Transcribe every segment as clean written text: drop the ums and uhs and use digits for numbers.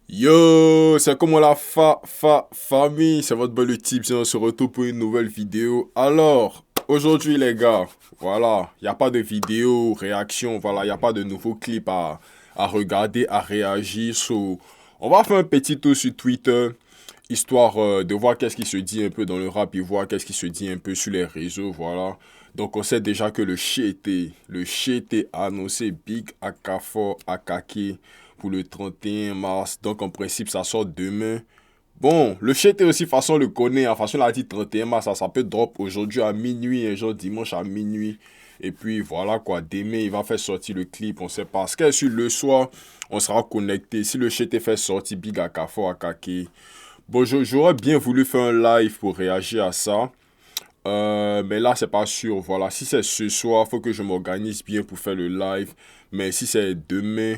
Yo, c'est comment la famille, c'est votre belle type, on se retrouve pour une nouvelle vidéo. Alors, aujourd'hui les gars, voilà, il n'y a pas de vidéo, réaction, voilà, il n'y a pas de nouveaux clips à regarder, à réagir. So, on va faire un petit tour sur Twitter, histoire de voir qu'est-ce qui se dit un peu dans le rap et voir qu'est-ce qui se dit un peu sur les réseaux, voilà. Donc on sait déjà que le shit est annoncé Big Akafor Akake pour le 31 mars. Donc en principe ça sort demain. Bon, le shit est aussi façon le connaît, hein, façon l'a dit 31 mars, ça peut drop aujourd'hui à minuit, et genre dimanche à minuit. Et puis voilà quoi, demain il va faire sortir le clip, on sait pas. Ce qu'est sur le soir, on sera connecté. Si le shit est fait sortir Big Akafor Akake. Bon, j'aurais bien voulu faire un live pour réagir à ça. Mais là, c'est pas sûr. Voilà, si c'est ce soir, faut que je m'organise bien pour faire le live. Mais si c'est demain,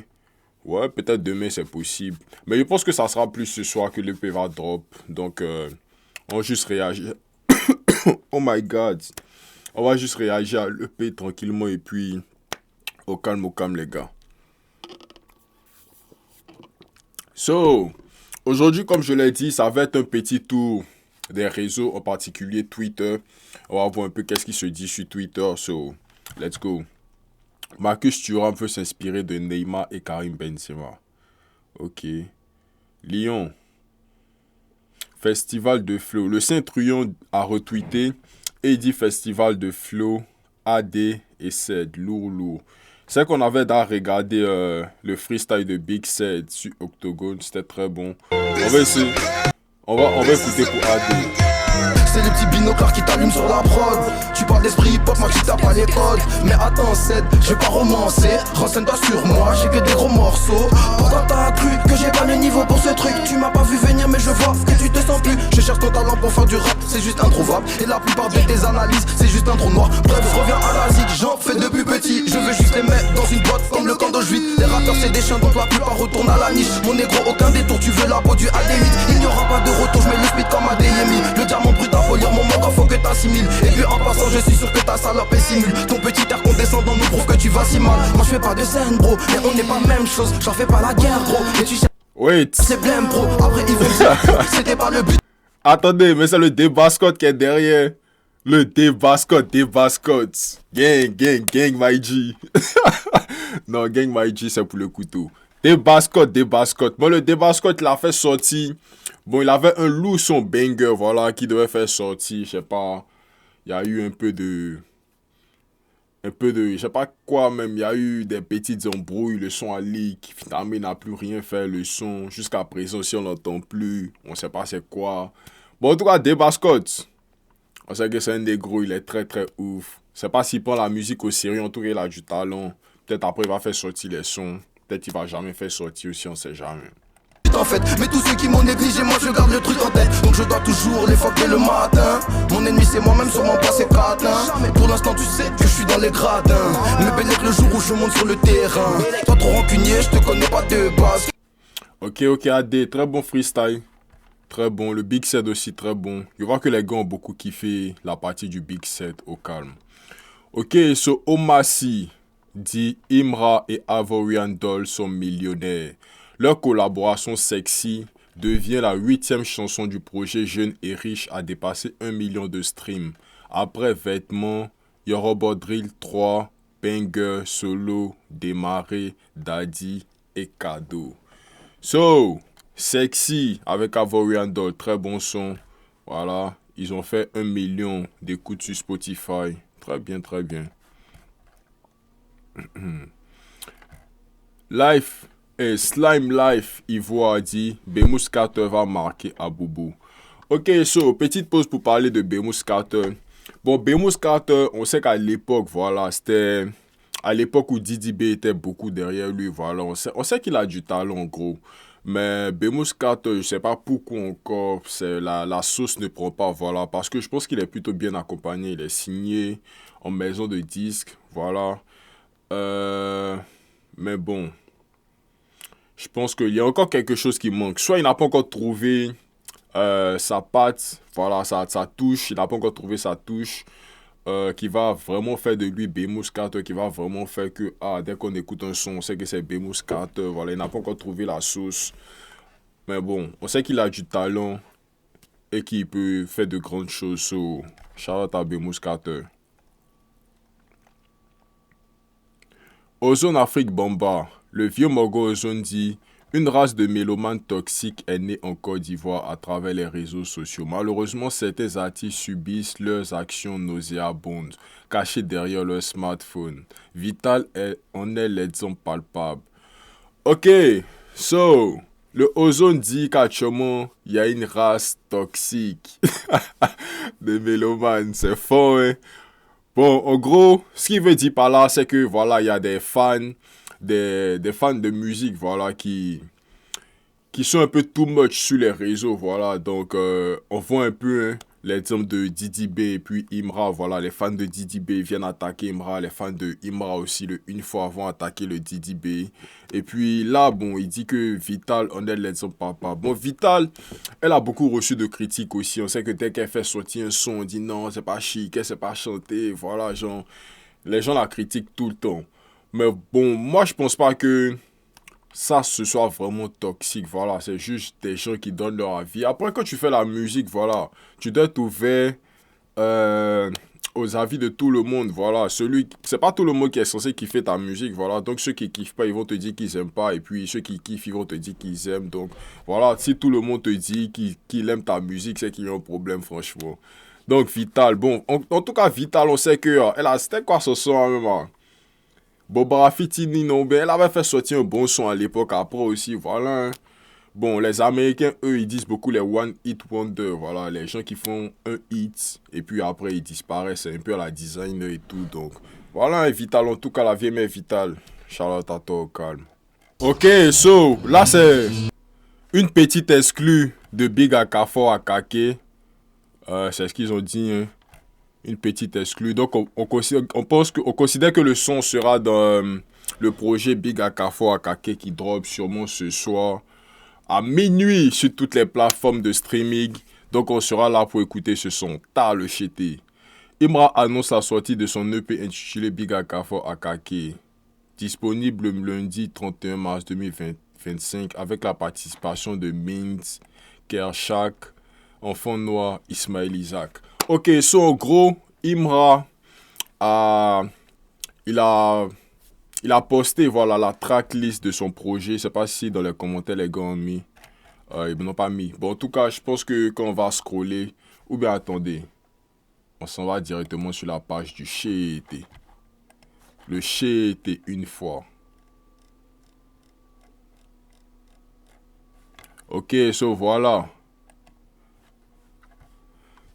ouais, peut-être demain, c'est possible. Mais je pense que ça sera plus ce soir que l'EP va drop. Donc, on va juste réagir. Oh my god. On va juste réagir à l'EP tranquillement et puis au calme, les gars. So, aujourd'hui, comme je l'ai dit, ça va être un petit tour des réseaux, en particulier Twitter. On va voir un peu qu'est-ce qui se dit sur Twitter. So, let's go. Marcus Thuram veut s'inspirer de Neymar et Karim Benzema. Ok. Lyon. Festival de Flow. Le Saint-Truyon a retweeté et dit Festival de Flow, AD et Ced. Lourd, lourd. C'est qu'on avait déjà regardé le freestyle de Big Ced sur Octogone. C'était très bon. On va essayer. On va écouter pour AD. C'est les petits binoclars qui t'allument sur la prod. Tu parles d'esprit hip-hop, moi qui tape pas les codes. Mais attends, Ced, je vais pas romancer. Renseigne-toi sur moi, j'ai que des gros morceaux. Pourtant t'as cru que j'ai pas le niveau pour ce truc. Tu m'as pas vu venir, mais je vois que tu te sens plus. Je cherche ton talent pour faire du rap, c'est juste introuvable. Et la plupart de tes analyses, c'est juste un trou noir. Bref, je reviens à la zig, j'en fais depuis petit. Je veux juste les mettre dans une boîte comme le camp d'Auschwitz. Les rappeurs c'est des chiens, donc la plupart retournent à la niche. Mon négro, aucun détour, tu veux la peau du AD8. Il n'y aura pas de retour, je mets le speed comme ADMI. Le diamant brut à polir mon manque, faut que t'assimiles. Et puis en passant, je suis sûr que ta salope est simule. Ton petit air condescendant nous prouve que tu vas si mal. Moi je fais pas de scène, bro, mais on n'est pas même chose. J'en fais pas la guerre, bro. Et tu sais, Wait. c'est blême, bro. Après, ils vont dire, c'était pas le but. Attendez, mais c'est le Débascotte qui est derrière. Le Débascotte. Gang, gang, gang, my G. Non, gang, my G, c'est pour le couteau. Débascotte. Bon, le Débascotte, il a fait sortir. Bon, il avait un lourd son banger, voilà, qui devait faire sortir. Je sais pas. Il y a eu un peu de, je sais pas quoi même, il y a eu des petites embrouilles, le son a leak, finalement il n'a plus rien fait, le son, jusqu'à présent si on n'entend plus, on sait pas c'est quoi. Bon en tout cas, Débascotte, on sait que c'est un négro, il est très très ouf. Je sais pas s'il prend la musique au sérieux, en tout cas il a du talent. Peut-être après il va faire sortir les sons, peut-être il va jamais faire sortir aussi, on sait jamais. En fait, mais tous ceux qui m'ont négligé, moi je garde le truc en tête. Donc je dois toujours les fucker le matin. Mon ennemi c'est moi-même, sûrement pas c'est catin. Pour l'instant tu sais que je suis dans les gradins. Me bénèque le jour où je monte sur le terrain. Toi trop rancunier, je te connais pas de base. Ok, AD, très bon freestyle. Très bon, le Big Set aussi très bon. Je vois que les gars ont beaucoup kiffé la partie du Big Set au calme. Ok, so Omasi dit Imra et Ivorian Doll sont millionnaires. Leur collaboration sexy devient la 8e chanson du projet Jeune et Riche à dépasser 1 million de streams. Après Vêtements, Yoruba Drill 3, Banger, Solo, Démarrer, Daddy et Cadeau. So, Sexy avec Ivorian Doll, très bon son. Voilà, ils ont fait 1 million d'écoutes sur Spotify. Très bien, très bien. Life et Slime Life, Ivoire a dit Bemus Carter va marquer à Boubou. Ok, so, petite pause pour parler de Bemus Carter. Bon, Bemus Carter, on sait qu'à l'époque, voilà, c'était à l'époque où Didi B était beaucoup derrière lui, voilà. On sait qu'il a du talent, en gros. Mais Bemus Carter, je sais pas pourquoi encore, la sauce ne prend pas, voilà. Parce que je pense qu'il est plutôt bien accompagné. Il est signé en maison de disques, voilà. Mais bon, je pense qu'il y a encore quelque chose qui manque. Soit il n'a pas encore trouvé sa patte, voilà, sa touche. Il n'a pas encore trouvé sa touche qui va vraiment faire de lui Bemus Carter, qui va vraiment faire que, dès qu'on écoute un son, on sait que c'est Bemus Carter. Voilà, il n'a pas encore trouvé la sauce. Mais bon, on sait qu'il a du talent et qu'il peut faire de grandes choses. So, shout out à Bemos Carter. Ozone Afrique Bamba. Le vieux Morgo Ozone dit: une race de mélomanes toxiques est née en Côte d'Ivoire à travers les réseaux sociaux. Malheureusement, certains artistes subissent leurs actions nauséabondes, cachées derrière leur smartphone. Vital en est l'exemple palpable. Ok, so, le Ozone dit qu'actuellement, il y a une race toxique de mélomanes. C'est fort, hein? Bon, en gros, ce qu'il veut dire par là, c'est que voilà, il y a des fans, des fans de musique, voilà, qui sont un peu too much sur les réseaux, voilà. Donc, on voit un peu hein, l'exemple de Didi B et puis Imra, voilà. Les fans de Didi B viennent attaquer Imra, les fans de Imra aussi, une fois vont attaquer le Didi B. Et puis là, bon, il dit que Vital en est l'exemple papa. Bon, Vital, elle a beaucoup reçu de critiques aussi. On sait que dès qu'elle fait sortir un son, on dit non, c'est pas chic, elle sait pas chanter, voilà, genre, les gens la critiquent tout le temps. Mais bon, moi, je pense pas que ça, ce soit vraiment toxique, voilà, c'est juste des gens qui donnent leur avis. Après, quand tu fais la musique, voilà, tu dois être ouvert aux avis de tout le monde, voilà. C'est pas tout le monde qui est censé kiffer ta musique, voilà. Donc, ceux qui kiffent pas, ils vont te dire qu'ils aiment pas, et puis ceux qui kiffent, ils vont te dire qu'ils aiment. Donc, voilà, si tout le monde te dit qu'il aime ta musique, c'est qu'il y a un problème, franchement. Donc, Vital, bon, en tout cas, Vital, on sait que, c'était quoi ce son, hein, même, Bobara Fitini, non, ben, elle avait fait sortir un bon son à l'époque. Après aussi, voilà. Hein. Bon, les Américains, eux, ils disent beaucoup les One Hit Wonder. Voilà, les gens qui font un hit et puis après, ils disparaissent. C'est un peu à la designer et tout. Donc, voilà, hein, Vital, en tout cas, la vieille mère Vital. Charlotte à toi, au calme. Ok, so, là, c'est une petite exclue de Big Akafor Akake. C'est ce qu'ils ont dit, hein. Une petite exclue. Donc, on considère que le son sera dans le projet Big Akafor Akake qui drop sûrement ce soir à minuit sur toutes les plateformes de streaming. Donc, on sera là pour écouter ce son. T'as le chété. Imra annonce la sortie de son EP intitulé Big Akafor Akake. Disponible le lundi 31 mars 2025 avec la participation de Mintz, Kershak, Enfant Noir, Ismaël Isaac. Ok, so en gros, Imra il a posté voilà, la tracklist de son projet. Je sais pas si dans les commentaires les gars ont mis. Ils n'ont pas mis. Bon, en tout cas, je pense que quand on va scroller, ou bien attendez, on s'en va directement sur la page du Chété. Le Chété une fois. Ok, so voilà.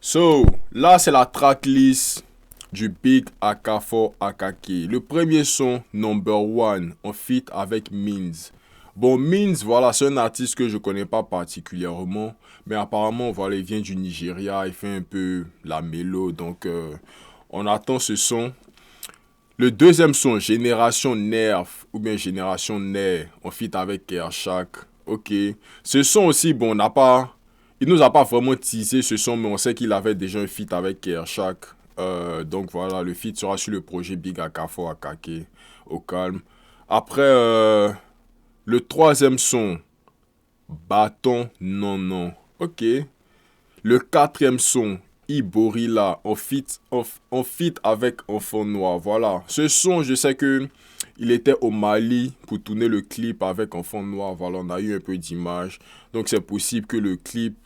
So, là, c'est la tracklist du Big Akafor Akake. Le premier son, Number One, en feat avec Means. Bon, Means, voilà, c'est un artiste que je connais pas particulièrement. Mais apparemment, voilà, il vient du Nigeria. Il fait un peu la mélo. Donc, on attend ce son. Le deuxième son, Génération Nerf, ou bien Génération Nerf, en feat avec Kershak. Ok. Ce son aussi, bon, il nous a pas vraiment teasé ce son, mais on sait qu'il avait déjà un feat avec Kershak. Donc voilà, le feat sera sur le projet Big Akafor Akake, au calme. Après, le troisième son, Bâton Non Non. Ok. Le quatrième son, Iborila, en feat avec Enfant Noir. Voilà. Ce son, je sais que il était au Mali pour tourner le clip avec Enfant Noir. Voilà, on a eu un peu d'images. Donc c'est possible que le clip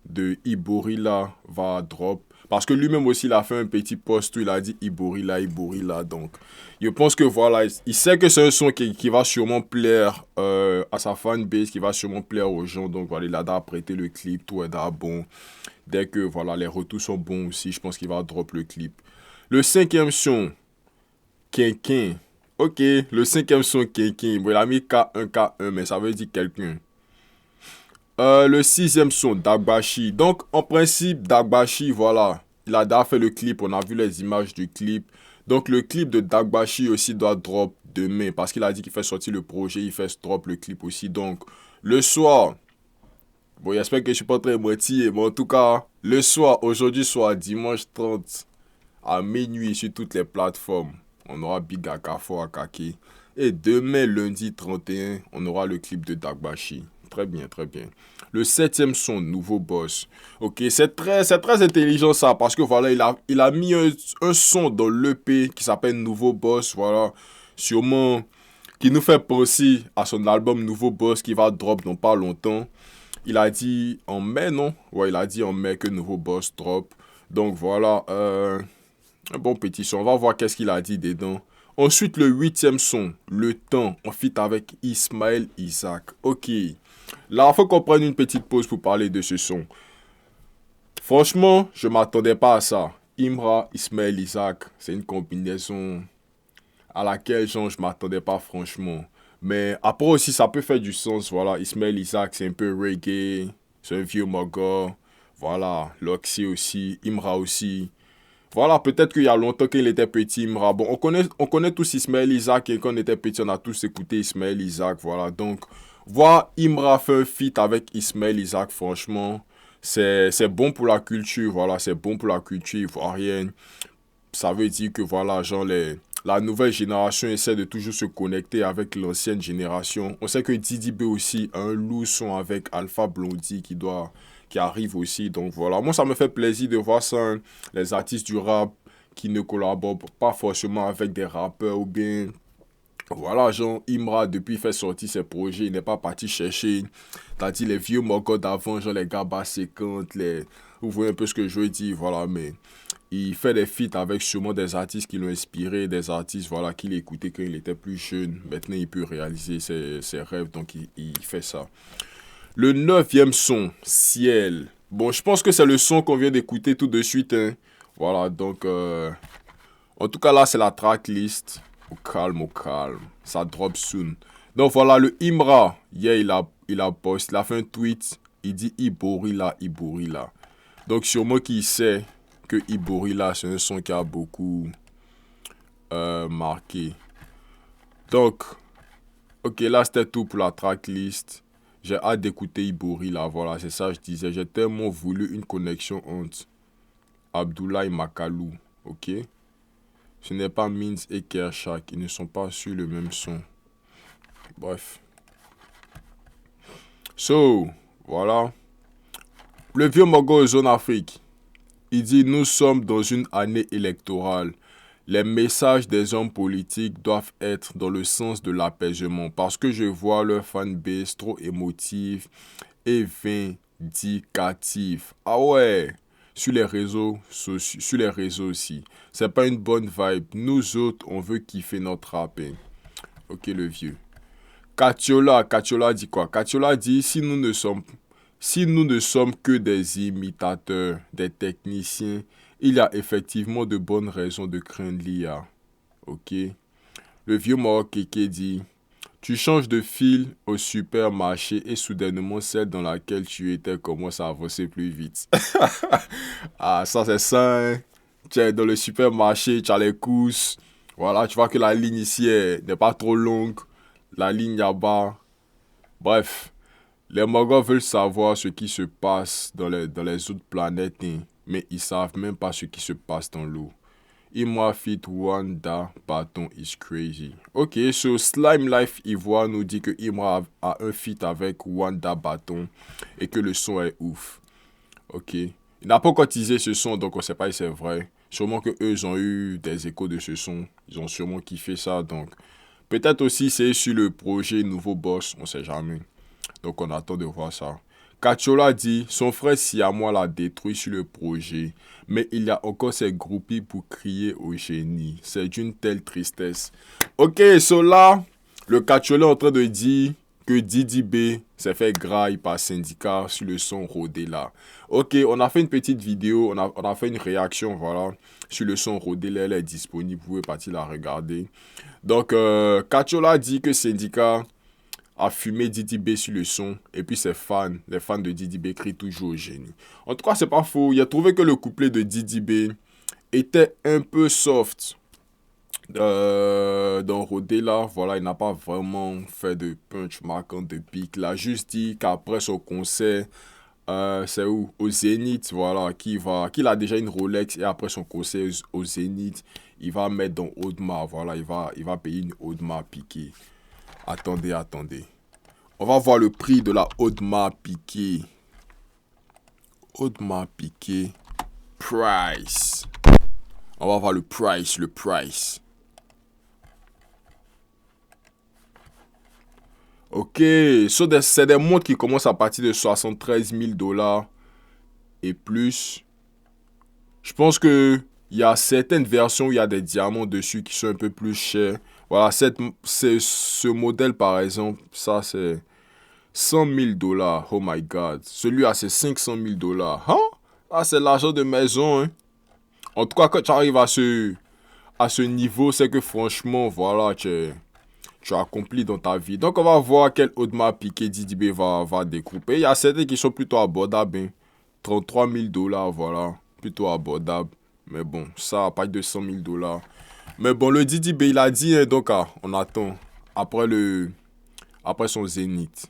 de Iborila va drop. Parce que lui-même aussi, il a fait un petit post où il a dit Iborila, Iborila. Donc, je pense que voilà, il sait que c'est un son qui va sûrement plaire à sa fanbase, qui va sûrement plaire aux gens. Donc, voilà, il a d'apprêter le clip, tout est bon. Dès que, voilà, les retours sont bons aussi, je pense qu'il va drop le clip. Le cinquième son, Quinquin. Ok, le cinquième son, Quinquin. Bon, il a mis K1, K1, mais ça veut dire quelqu'un. Le sixième son, Dagbashi. Donc, en principe, Dagbashi, voilà. Il a déjà fait le clip. On a vu les images du clip. Donc, le clip de Dagbashi aussi doit drop demain. Parce qu'il a dit qu'il fait sortir le projet. Il fait drop le clip aussi. Donc, le soir. Bon, j'espère que je suis pas très moitié. Mais en tout cas, le soir, aujourd'hui soir, dimanche 30, à minuit sur toutes les plateformes. On aura Big Akafor Akake Et demain, lundi 31, on aura le clip de Dagbashi. Très bien, très bien. Le septième son, Nouveau Boss. Ok, c'est très intelligent ça, parce que voilà, il a mis un son dans l'EP qui s'appelle Nouveau Boss, voilà. Sûrement, qui nous fait penser à son album Nouveau Boss qui va drop dans pas longtemps. Il a dit en mai, non? Ouais, il a dit en mai que Nouveau Boss drop. Donc voilà, un bon petit son. On va voir qu'est-ce qu'il a dit dedans. Ensuite, le huitième son, Le Temps, en feat avec Ismaël Isaac. Ok. Là, il faut qu'on prenne une petite pause pour parler de ce son. Franchement, je m'attendais pas à ça. Imra, Ismaël Isaac, c'est une combinaison à laquelle genre, je m'attendais pas franchement. Mais après aussi, ça peut faire du sens. Voilà, Ismaël Isaac, c'est un peu reggae. C'est un vieux Mogor. Voilà, Loxy aussi, Imra aussi. Voilà, peut-être qu'il y a longtemps qu'il était petit, Imra. Bon, on connaît tous Ismaël Isaac et quand on était petit, on a tous écouté Ismaël Isaac. Voilà, donc, voir Imra faire un feat avec Ismaël Isaac, franchement, c'est bon pour la culture. Voilà, c'est bon pour la culture ivoirienne. Ça veut dire que, voilà, genre, la nouvelle génération essaie de toujours se connecter avec l'ancienne génération. On sait que Didi B aussi a un lourd son avec Alpha Blondy qui arrive aussi. Donc voilà, moi ça me fait plaisir de voir ça, hein. Les artistes du rap qui ne collaborent pas forcément avec des rappeurs ou bien... Voilà, genre Imra, depuis fait sortir ses projets, il n'est pas parti chercher, t'as dit les vieux mogos d'avant, genre les gars bas 50, vous voyez un peu ce que je veux dire, voilà, mais il fait des feats avec sûrement des artistes qui l'ont inspiré, des artistes, voilà, qu'il écoutait quand il était plus jeune. Maintenant, il peut réaliser ses rêves, donc il fait ça. Le neuvième son, Ciel. Bon, je pense que c'est le son qu'on vient d'écouter tout de suite, hein. Voilà, donc, en tout cas, là, c'est la tracklist. Au calme, au calme. Ça drop soon. Donc, voilà, le Imra. Yeah, il a posté, il a fait un tweet. Il dit Iborila, Iborila. Donc, sûrement qu'il sait que Iborila, c'est un son qui a beaucoup marqué. Donc, ok, là, c'était tout pour la tracklist. J'ai hâte d'écouter Iborila. Voilà, c'est ça que je disais. J'ai tellement voulu une connexion entre Abdoulaye Makalou. Ok? Ce n'est pas Minz et Kershak. Ils ne sont pas sur le même son. Bref. So, voilà. Le vieux Mogo Zone Afrique. Il dit, nous sommes dans une année électorale. Les messages des hommes politiques doivent être dans le sens de l'apaisement. Parce que je vois leur fanbase trop émotive et vindicative. Ah ouais! Sur les réseaux aussi. C'est pas une bonne vibe. Nous autres, on veut kiffer notre rap. Hein. Ok, le vieux. Katiola dit quoi? Katiola dit, si nous ne sommes que des imitateurs, des techniciens, il y a effectivement de bonnes raisons de craindre l'IA. Ok? Le vieux Maroc-Kéké dit, tu changes de fil au supermarché et soudainement celle dans laquelle tu étais commence à avancer plus vite. Ah, ça c'est ça, hein? Tu es dans le supermarché, tu as les courses. Voilà, tu vois que la ligne ici n'est pas trop longue. La ligne là-bas. Bref, les Mogos veulent savoir ce qui se passe dans les autres planètes, hein, mais ils savent même pas ce qui se passe dans l'eau. Imra fit Wanda Bâton is crazy. Ok, so Slime Life Ivoire nous dit que Imra a un feat avec Wanda Bâton et que le son est ouf. Ok. Il n'a pas encore teasé ce son, donc on sait pas si c'est vrai. Sûrement que eux ils ont eu des échos de ce son. Ils ont sûrement kiffé ça, donc peut-être aussi c'est sur le projet Nouveau Boss, on sait jamais. Donc on attend de voir ça. Kachola dit, son frère Siamois l'a détruit sur le projet, mais il y a encore ses groupies pour crier au génie. C'est d'une telle tristesse. Ok, so là, le Kachola est en train de dire que Didi B s'est fait graille par syndicat sur le son Rodé là. Ok, on a fait une petite vidéo, on a fait une réaction, voilà, sur le son Rodé là, elle est disponible, vous pouvez partir la regarder. Donc, Kachola dit que syndicat a fumé Didi B sur le son et puis les fans de Didi B crient toujours au génie. En tout cas, c'est pas faux. Il a trouvé que le couplet de Didi B était un peu soft. Dans Rodé là, voilà, il n'a pas vraiment fait de punch marquant de pique. Il a juste dit qu'après son concert, c'est où? Au Zénith, voilà, qu'il a déjà une Rolex et après son concert au Zénith, il va mettre dans Audemars. Voilà, il va payer une Audemars piquée. Attendez. On va voir le prix de la Audemars piquée. Audemars piquée. Price. On va voir le price. Ok, c'est des montres qui commencent à partir de 73 000 $. Et plus, je pense que il y a certaines versions où il y a des diamants dessus qui sont un peu plus chers. Voilà, ce modèle par exemple, ça c'est 100 000 $. Oh my god. Celui-là c'est 500 000 $. Hein? Ah, c'est l'argent de maison. Hein? En tout cas, quand tu arrives à ce niveau, c'est que franchement, voilà, tu as accompli dans ta vie. Donc on va voir quel Audemars piqué Didi B va découper. Il y a certains qui sont plutôt abordables. Hein? 33 000 $, voilà. Plutôt abordable. Mais bon, ça, pas de 100 000 $. Mais bon, le Didi B, il a dit, hein, donc, on attend. Après son zénith.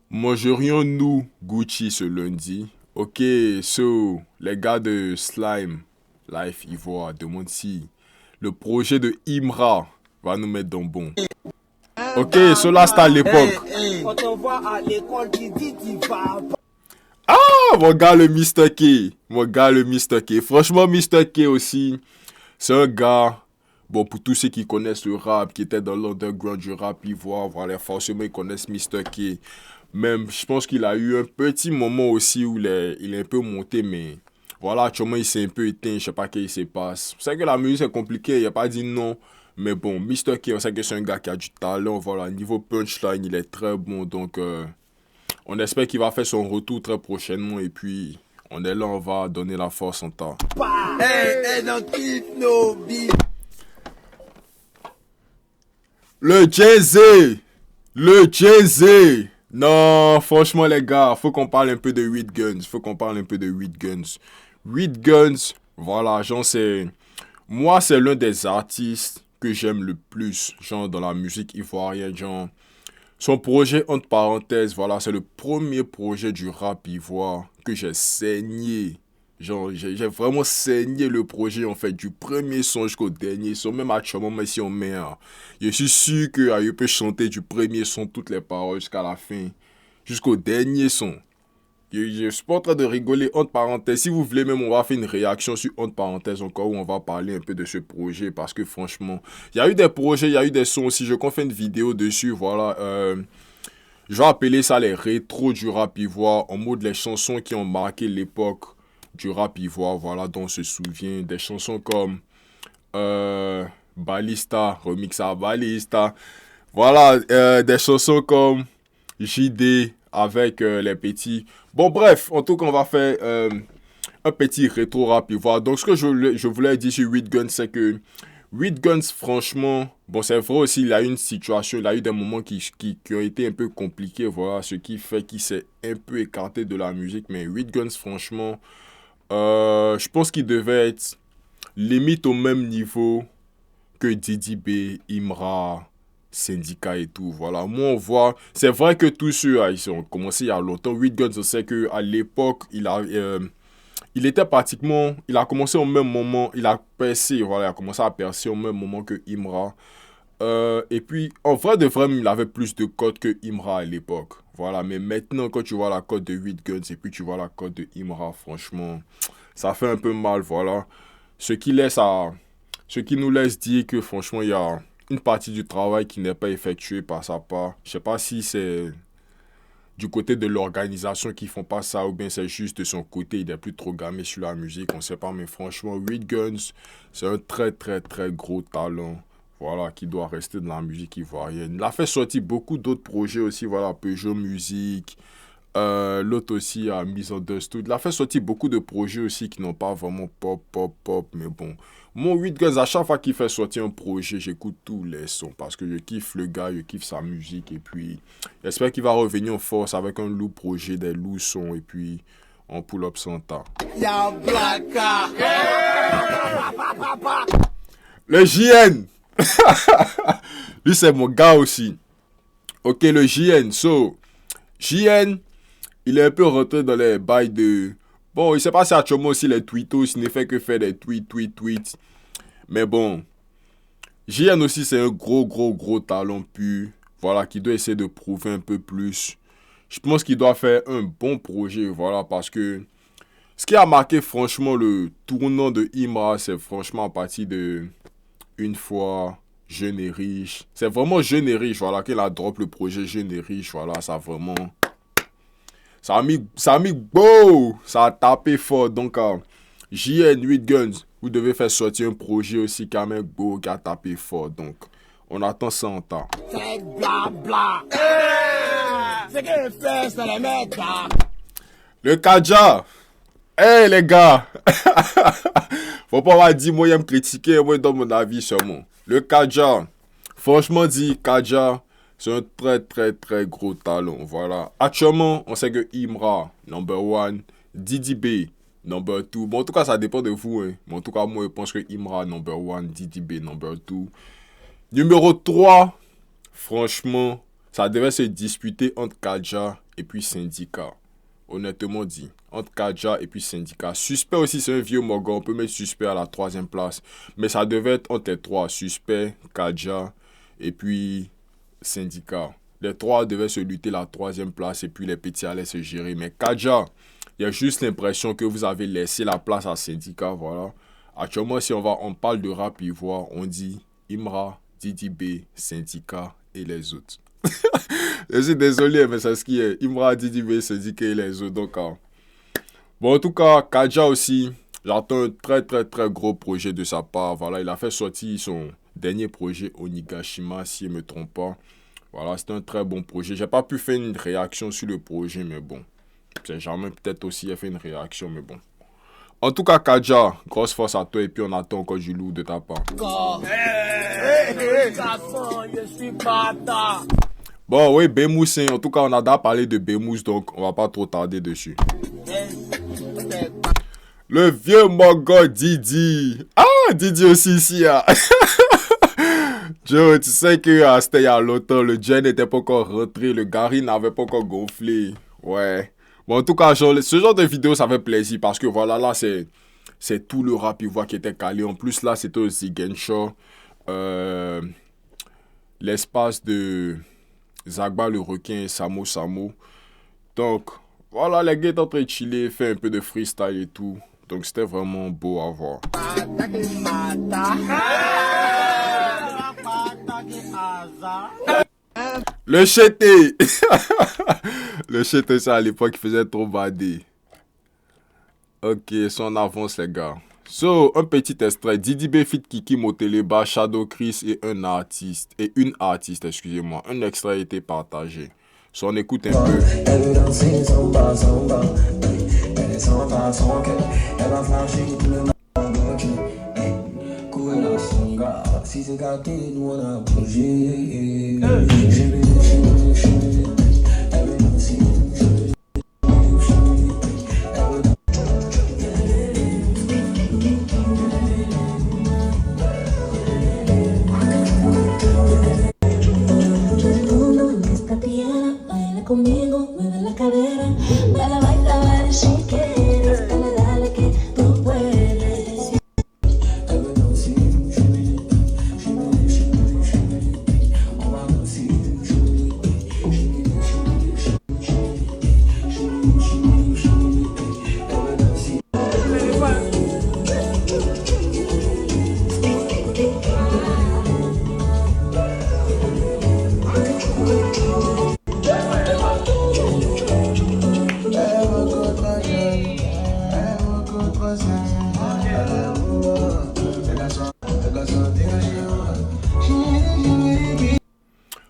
Mangerions-nous Gucci ce lundi? Ok, so, les gars de Slime Life Ivoire demandent si le projet de Imra va nous mettre dans bon. Ok, cela c'est à l'époque. On te voit à l'école qui dit tu vas. Ah, mon gars le Mr. K. Franchement, Mr. K aussi, c'est un gars, bon, pour tous ceux qui connaissent le rap, qui étaient dans l'underground du rap ivoire, voilà, forcément ils connaissent Mr. K. Même, je pense qu'il a eu un petit moment aussi où il est un peu monté, mais voilà, actuellement il s'est un peu éteint, je sais pas qu'est-ce qui se passe. C'est que la musique c'est compliqué, il a pas dit non. Mais bon, Mr. K, on sait que c'est un gars qui a du talent, voilà, niveau punchline, il est très bon, donc on espère qu'il va faire son retour très prochainement, et puis on est là, on va donner la force en temps. Le Jay-Z. Non, franchement les gars, faut qu'on parle un peu de 8 Guns, 8 Guns, voilà, genre moi c'est l'un des artistes que j'aime le plus, genre dans la musique ivoirienne, genre son projet entre parenthèses, voilà, c'est le premier projet du rap ivoire que j'ai saigné. Genre, j'ai vraiment saigné le projet, en fait, du premier son jusqu'au dernier son, même actuellement, mais si on met, je suis sûr qu'il peut chanter du premier son, toutes les paroles jusqu'à la fin, jusqu'au dernier son. Je suis pas en train de rigoler, entre parenthèses. Si vous voulez même, on va faire une réaction sur entre parenthèses encore, où on va parler un peu de ce projet, parce que franchement, il y a eu des projets, il y a eu des sons aussi, je compte faire une vidéo dessus, voilà, je vais appeler ça les rétros du rap ivoire, en mode les chansons qui ont marqué l'époque du rap ivoire, voilà, dont on se souvient, des chansons comme Balista, remix à Balista, voilà, des chansons comme JD avec les petits. Bon, bref, en tout cas, on va faire un petit rétro rap ivoire. Donc, ce que je voulais dire sur 8 Guns, c'est que 8 Guns, franchement, bon, c'est vrai aussi, il a eu une situation, il a eu des moments qui ont été un peu compliqués, voilà, ce qui fait qu'il s'est un peu écarté de la musique. Mais 8 Guns, franchement, je pense qu'il devait être limite au même niveau que Didi B, Imra, Syndicat et tout, voilà. Moi, on voit, c'est vrai que tous ceux, ils ont commencé il y a longtemps. 8 Guns, on sait qu'à l'époque, il était pratiquement, il a commencé au même moment, il a percé, voilà, il a commencé à percer au même moment que Imra. Et puis, en vrai de vrai, il avait plus de codes que Imra à l'époque. Voilà, mais maintenant, quand tu vois la cote de 8 Guns et puis tu vois la cote de Imra, franchement, ça fait un peu mal, voilà. Ce qui nous laisse dire que, franchement, il y a une partie du travail qui n'est pas effectuée par sa part. Je sais pas si c'est du côté de l'organisation qui font pas ça, ou bien c'est juste de son côté, il est plus trop gamé sur la musique, on sait pas, mais franchement, 8 Guns, c'est un très très très gros talent, voilà, qui doit rester dans la musique ivoirienne. Il a fait sortir beaucoup d'autres projets aussi, voilà, Peugeot Musique, l'autre aussi a Misunderstood. Il a fait sortir beaucoup de projets aussi qui n'ont pas vraiment pop, mais bon. Mon 8 Guns, à chaque fois qu'il fait sortir un projet, j'écoute tous les sons parce que je kiffe le gars, je kiffe sa musique, et puis j'espère qu'il va revenir en force avec un lourd projet, des lourds sons, et puis on pull up son temps. Le JN. Lui, c'est mon gars aussi. Ok, le JN. So, JN, il est un peu rentré dans les bails de Bon, il sait pas si actuellement aussi les tweetos, il ne fait que faire des tweets. Mais bon, JN aussi, c'est un gros talent pur. Voilà, qui doit essayer de prouver un peu plus. Je pense qu'il doit faire un bon projet, voilà, parce que ce qui a marqué franchement le tournant de Imra, c'est franchement à partir de Une fois Jeune et Riche. C'est vraiment Jeune et Riche, voilà, qu'il a drop le projet Jeune et Riche, voilà, ça a vraiment... Ça a mis beau, ça a tapé fort, donc JN 8 Guns, vous devez faire sortir un projet aussi quand même beau, qui a tapé fort, donc on attend ça en temps. C'est blabla. C'est qu'il fait, c'est les mecs là. Le Kaja. Hey les gars. Faut pas avoir dit, moi, il me critiquer, moi, dans mon avis seulement. Le Kaja. Franchement dit, Kaja, c'est un très gros talent. Voilà. Actuellement, on sait que Imra, number 1, Didi B, number 2. Bon, en tout cas, ça dépend de vous. Hein. Mais en tout cas, moi, je pense que Imra, number 1, Didi B, number 2. Numéro 3, franchement, ça devait se disputer entre Kaja et puis Syndicat. Honnêtement dit, entre Kaja et puis Syndicat. Suspect aussi, c'est un vieux Morgan. On peut mettre Suspect à la 3e place. Mais ça devait être entre les 3. Suspect, Kaja et puis Syndicat. Les 3 devaient se lutter la 3e place et puis les petits allaient se gérer. Mais Kaja, il y a juste l'impression que vous avez laissé la place à Syndicat. Voilà. Actuellement, si on parle de rap ivoire, on dit Imra, Didi B, Syndicat et les autres. Je suis désolé, mais c'est ce qui est. Imra, Didi B, Syndicat et les autres. Donc, bon, en tout cas, Kaja aussi, j'attends un très gros projet de sa part. Voilà, il a fait sortir son dernier projet Onigashima, si je ne me trompe pas. Voilà, c'est un très bon projet. J'ai pas pu faire une réaction sur le projet, mais bon. C'est jamais peut-être aussi fait une réaction, mais bon. En tout cas, Kaja, grosse force à toi et puis on attend encore du lourd de ta part. Je suis bâtard. Bon, oui, Bemous, hein. En tout cas, on a déjà parlé de Bemous, donc on va pas trop tarder dessus. Le vieux Mogo Didi. Ah, Didi aussi ici, hein. Joe, tu sais que c'était il y a longtemps, le jet n'était pas encore rentré, le Gary n'avait pas encore gonflé. Ouais. Bon, en tout cas, ce genre de vidéo, ça fait plaisir parce que voilà, là, c'est tout le rap ivoire qui était calé. En plus, là, c'était aussi Genshaw. L'espace de Zagba le requin et Samo Samo. Donc, voilà, les gars étaient en train de chiller, faire un peu de freestyle et tout. Donc, c'était vraiment beau à voir. Le chété. Le chété, ça à l'époque, il faisait trop bader. Ok, on avance, les gars. So, un petit extrait. Didi B fit Kiki Moteleba, Shadow Chris et une artiste, excusez-moi. Un extrait a été partagé. So, on écoute un peu. Conmigo, mueve la cadera, dale baila, baila si quieres, dale, dale que tú puedes.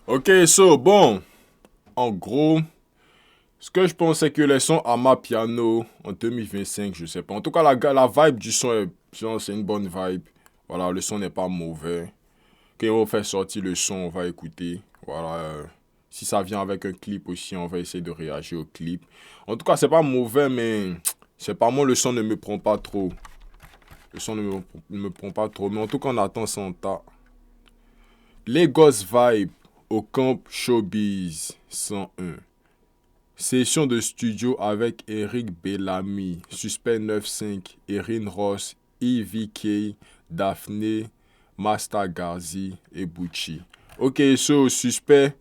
Ok, so, bon, en gros, ce que je pense, c'est que les sons Amapiano en 2025, je sais pas. En tout cas, la vibe du son, c'est une bonne vibe. Voilà, le son n'est pas mauvais. Quand on fait sortir le son, on va écouter. Voilà, si ça vient avec un clip aussi, on va essayer de réagir au clip. En tout cas, c'est pas mauvais, mais c'est pas moi, le son ne me prend pas trop. Le son ne me prend pas trop, mais en tout cas, on attend son tas. Lagos Vibe au camp Showbiz 101. Session de studio avec Eric Bellamy, Suspect 95, Erin Ross, EVK, Daphné, Master Gazi et Bucci. Ok, Suspect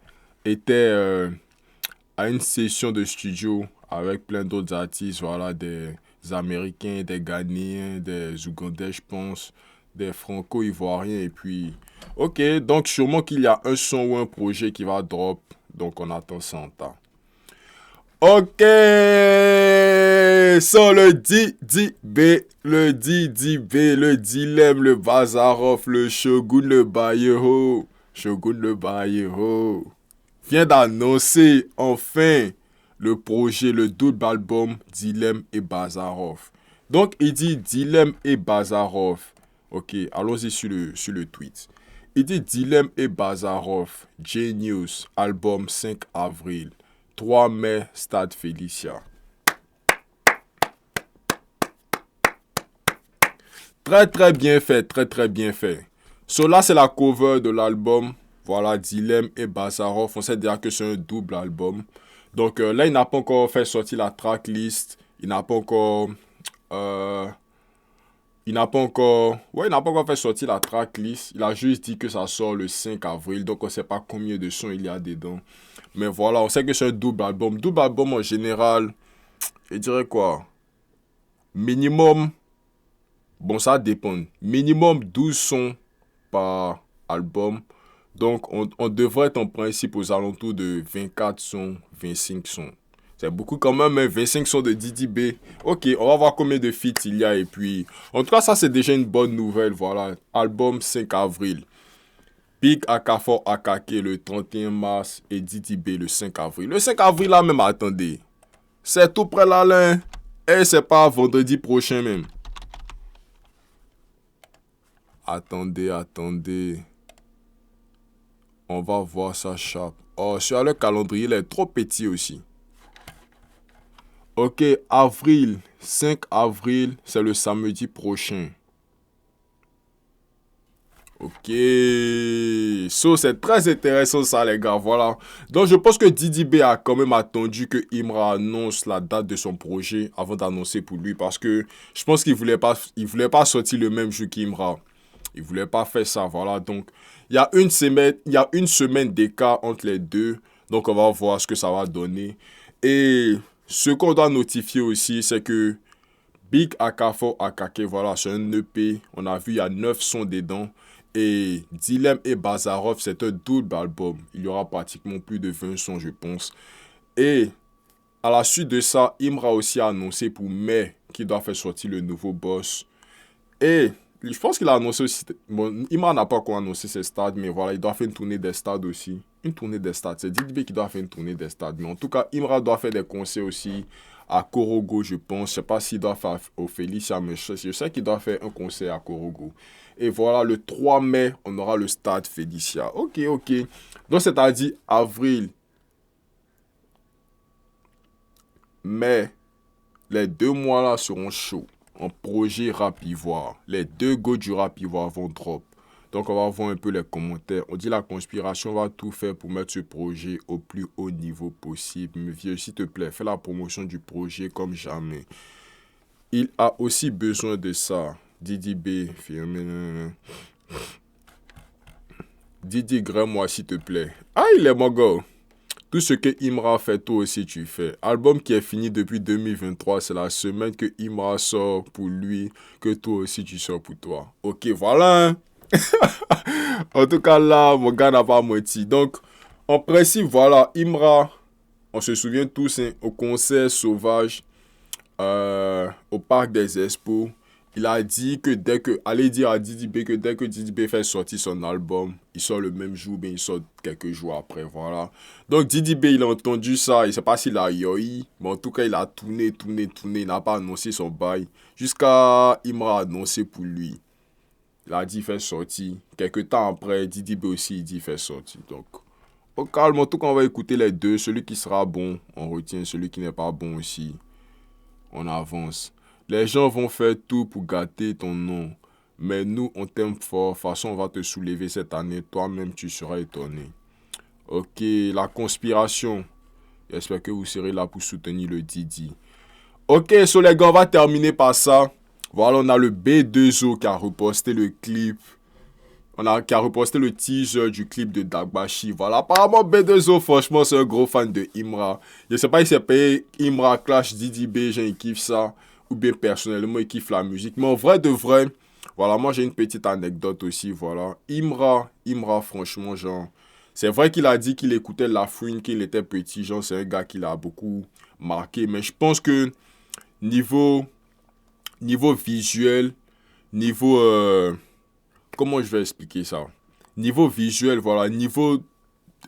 était à une session de studio avec plein d'autres artistes, voilà, des Américains, des Ghanéens, des Ougandais, je pense, des Franco-Ivoiriens, et puis... Ok, donc sûrement qu'il y a un son ou un projet qui va drop, donc on attend ça en temps. Ok, sans le DDB, le Dilemme, le Bazarov, le Shogun, le Bayeho, vient d'annoncer enfin le projet, le double album Dilemme et Bazarov. Donc il dit Dilemme et Bazarov. Ok, allons-y sur le tweet. Il dit Dilemme et Bazarov, Genius, album 5 avril. 3 mai, Stade Félicia. Très bien fait, très bien fait. Là, c'est la cover de l'album. Voilà, Dilemme et Bazarov. On sait déjà que c'est un double album. Donc là, il n'a pas encore fait sortir la tracklist. Il n'a pas encore fait sortir la tracklist. Il a juste dit que ça sort le 5 avril. Donc on ne sait pas combien de sons il y a dedans. Mais voilà, on sait que c'est un double album. Double album en général, je dirais quoi? Minimum, bon ça dépend. Minimum 12 sons par album. Donc on devrait être en principe aux alentours de 24 sons, 25 sons. C'est beaucoup quand même, hein? 25 sons de Didi B. Ok, on va voir combien de feats il y a. Et puis, en tout cas, ça c'est déjà une bonne nouvelle. Voilà, album 5 avril. Big Akafor Akake le 31 mars et Didi B le 5 avril. Le 5 avril là même, attendez. C'est tout près là, là. Et c'est pas vendredi prochain même. Attendez. On va voir ça chape. Oh, sur le calendrier, il est trop petit aussi. Ok, avril. 5 avril, c'est le samedi prochain. Ok, c'est très intéressant ça les gars, voilà. Donc je pense que Didi B a quand même attendu que Imra annonce la date de son projet avant d'annoncer pour lui, parce que je pense qu'il voulait pas sortir le même jour qu'Imra. Il voulait pas faire ça, voilà. Donc il y a une semaine d'écart entre les deux, donc on va voir ce que ça va donner. Et ce qu'on doit notifier aussi, c'est que Big Akafor Akake, voilà, c'est un EP. On a vu, il y a 9 sons dedans. Et Dilemme et Bazarov, c'est un double album. Il y aura pratiquement plus de 20 sons, je pense. Et à la suite de ça, Imra aussi a annoncé pour mai qu'il doit faire sortir le nouveau boss. Et je pense qu'il a annoncé aussi... Bon, Imra n'a pas encore annoncé ses stades, mais voilà, il doit faire une tournée des stades aussi. Une tournée des stades. C'est DDB qui doit faire une tournée des stades. Mais en tout cas, Imra doit faire des concerts aussi à Korogo, je pense. Je ne sais pas s'il doit faire au Félicia, mais je sais qu'il doit faire un concert à Korogo. Et voilà, le 3 mai, on aura le Stade Félicia. Ok. Donc, c'est-à-dire avril, mai, les 2 mois-là seront chauds. En projet Rap Ivoire. Les 2 go du Rap Ivoire vont drop. Donc, on va voir un peu les commentaires. On dit la conspiration va tout faire pour mettre ce projet au plus haut niveau possible. Mais vieux, s'il te plaît, fais la promotion du projet comme jamais. Il a aussi besoin de ça. Didi B, firme. Didi, graine-moi s'il te plaît. Ah, il est mon gars. Tout ce que Imra fait, toi aussi tu fais. Album qui est fini depuis 2023, c'est la semaine que Imra sort pour lui, que toi aussi tu sors pour toi. Ok, voilà. En tout cas là, mon gars n'a pas menti. Donc, en principe, voilà, Imra, on se souvient tous, hein, au concert sauvage, au Parc des Expos. Il a dit que allez dire à Didi B que dès que Didi B fait sortir son album, il sort le même jour, mais il sort quelques jours après, voilà. Donc Didi B, il a entendu ça, il ne sait pas s'il a yoi, mais en tout cas, il a tourné, il n'a pas annoncé son bail, jusqu'à il m'a annoncé pour lui. Il a dit il fait sortir. Quelques temps après, Didi B aussi, il dit il fait sortir. Donc, au calme, en tout cas, on va écouter les deux. Celui qui sera bon, on retient. Celui qui n'est pas bon aussi, on avance. Les gens vont faire tout pour gâter ton nom. Mais nous, on t'aime fort. De toute façon, on va te soulever cette année. Toi-même, tu seras étonné. Ok, la conspiration. Il J'espère que vous serez là pour soutenir le Didi. Ok, so les gars, on va terminer par ça. Voilà, on a le B2O qui a reposté le clip. Qui a reposté le teaser du clip de Dagbashi. Voilà, apparemment B2O, franchement, c'est un gros fan de Imra. Je sais pas si c'est payé Imra Clash Didi B, il kiffe ça. Ou bien personnellement, il kiffe la musique. Mais en vrai de vrai, voilà, moi j'ai une petite anecdote aussi, voilà. Imra, franchement, genre, c'est vrai qu'il a dit qu'il écoutait La Fouine, qu'il était petit, genre, c'est un gars qui l'a beaucoup marqué. Mais je pense que niveau visuel, niveau... comment je vais expliquer ça? Niveau visuel, voilà, niveau...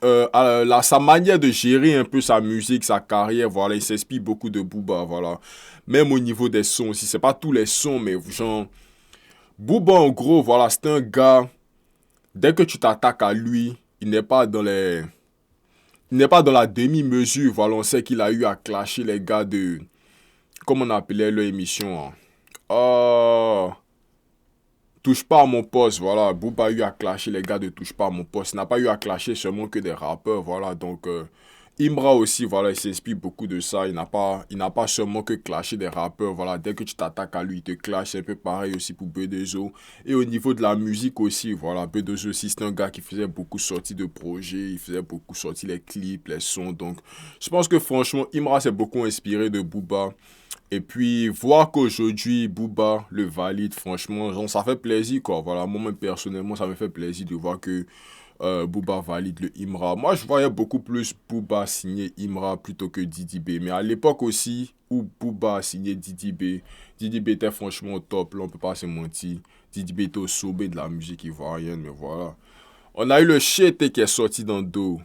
sa manière de gérer un peu sa musique, sa carrière, voilà, il s'inspire beaucoup de Booba, voilà. Même au niveau des sons aussi, c'est pas tous les sons, mais genre... Booba, en gros, voilà, c'est un gars, dès que tu t'attaques à lui, il n'est pas dans les... Il n'est pas dans la demi-mesure, voilà, on sait qu'il a eu à clasher les gars de... Comment on appelait leur émission, hein? Oh... Touche pas à mon poste, voilà. Booba a eu à clasher les gars de Touche pas à mon poste. Il n'a pas eu à clasher seulement que des rappeurs, voilà. Donc, Imra aussi, voilà, il s'inspire beaucoup de ça. Il n'a pas seulement que clasher des rappeurs, voilà. Dès que tu t'attaques à lui, il te clash. C'est un peu pareil aussi pour B2O. Et au niveau de la musique aussi, voilà. B2O aussi, c'est un gars qui faisait beaucoup sortir de projets. Il faisait beaucoup sortir les clips, les sons. Donc, je pense que franchement, Imra s'est beaucoup inspiré de Booba. Et puis, voir qu'aujourd'hui, Booba le valide, franchement, genre, ça fait plaisir, quoi. Voilà, moi-même, personnellement, ça me fait plaisir de voir que Booba valide le Imra. Moi, je voyais beaucoup plus Booba signer Imra plutôt que Didi B. Mais à l'époque aussi, où Booba a signé Didi B était franchement au top, là, on peut pas se mentir. Didi B était au sommet de la musique ivoirienne, mais voilà. On a eu le Chété qui est sorti dans le dos.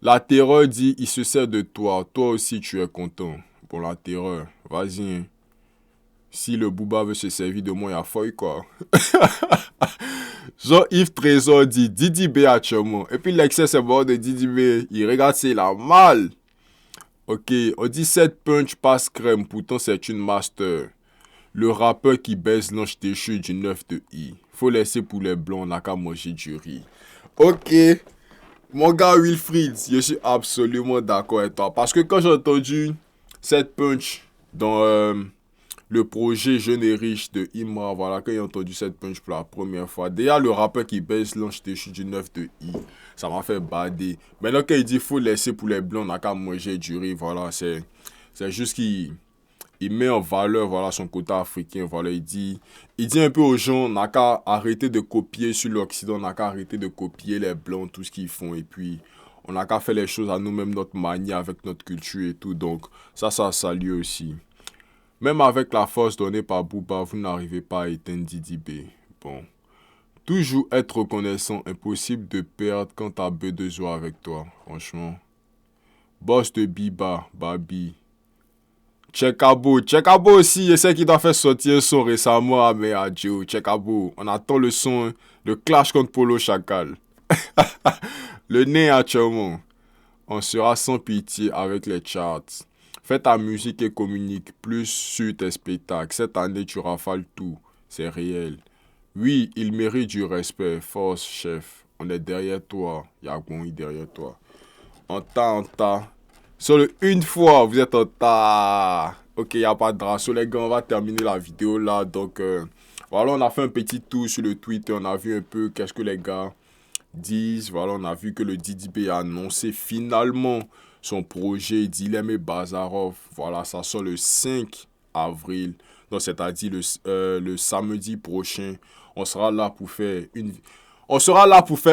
La terreur dit, il se sert de toi. Toi aussi, tu es content. Pour la terreur, vas-y. Hein. Si le Booba veut se servir de moi, il y a feuille, quoi. Jean-Yves Trésor dit Didi B actuellement. Et puis l'excès, c'est bon de Didi B. Il regarde, c'est la mal. Ok, on dit cette punch passe crème, pourtant c'est une master. Le rappeur qui baise l'ange déchu du 9 de I. Faut laisser pour les blancs, on n'a qu'à manger du riz. Ok. Mon gars Wilfried, je suis absolument d'accord avec toi. Parce que quand j'ai entendu cette punch dans le projet Jeune et Riche de Imra, voilà, quand j'ai entendu cette punch pour la première fois, déjà le rappeur qui baisse l'ange déchu du 9 de I, ça m'a fait bader. Maintenant quand il dit faut laisser pour les blancs, on n'a qu'à manger du riz, voilà, c'est juste qu'il met en valeur, voilà, son côté africain, voilà, il dit un peu aux gens, on n'a qu'à arrêter de copier sur l'Occident, on n'a qu'à arrêter de copier les blancs, tout ce qu'ils font, et puis on n'a qu'à faire les choses à nous-mêmes, notre manière, avec notre culture et tout. Donc, ça salue aussi. Même avec la force donnée par Booba, vous n'arrivez pas à éteindre Didi B. Bon. Toujours être reconnaissant, impossible de perdre quand t'as B2O avec toi. Franchement. Boss de Biba, Babi. Checkabo aussi, je sais qu'il doit faire sortir un son récemment à Meadjo. Checkabo, on attend le son, hein, le clash contre Polo Chacal. Le nez actuellement. On sera sans pitié avec les charts. Fais ta musique et communique plus sur tes spectacles. Cette année, tu rafales tout. C'est réel. Oui, il mérite du respect. Force, chef. On est derrière toi. Yagoni derrière toi. On t'a. Sur le une fois, vous êtes en tas. Ok, il n'y a pas de drap. So, les gars, on va terminer la vidéo là. Donc, voilà, on a fait un petit tour sur le Twitter. On a vu un peu qu'est-ce que les gars disent. Voilà, on a vu que le Didi B a annoncé finalement son projet Dilemme et Bazarov. Voilà, ça sort le 5 avril. Donc, c'est-à-dire le samedi prochain. On sera là pour faire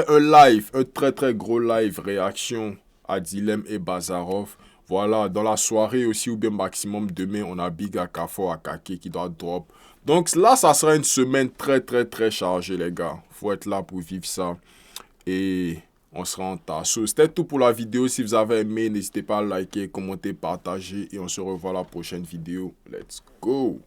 un live, un très très gros live réaction à Dilemme et Bazarov. Voilà, dans la soirée aussi, ou bien maximum demain, on a Big Akafo Akake qui doit drop. Donc là, ça sera une semaine très très très chargée, les gars. Faut être là pour vivre ça. Et on sera en tas. So, c'était tout pour la vidéo. Si vous avez aimé, n'hésitez pas à liker, commenter, partager. Et on se revoit la prochaine vidéo. Let's go!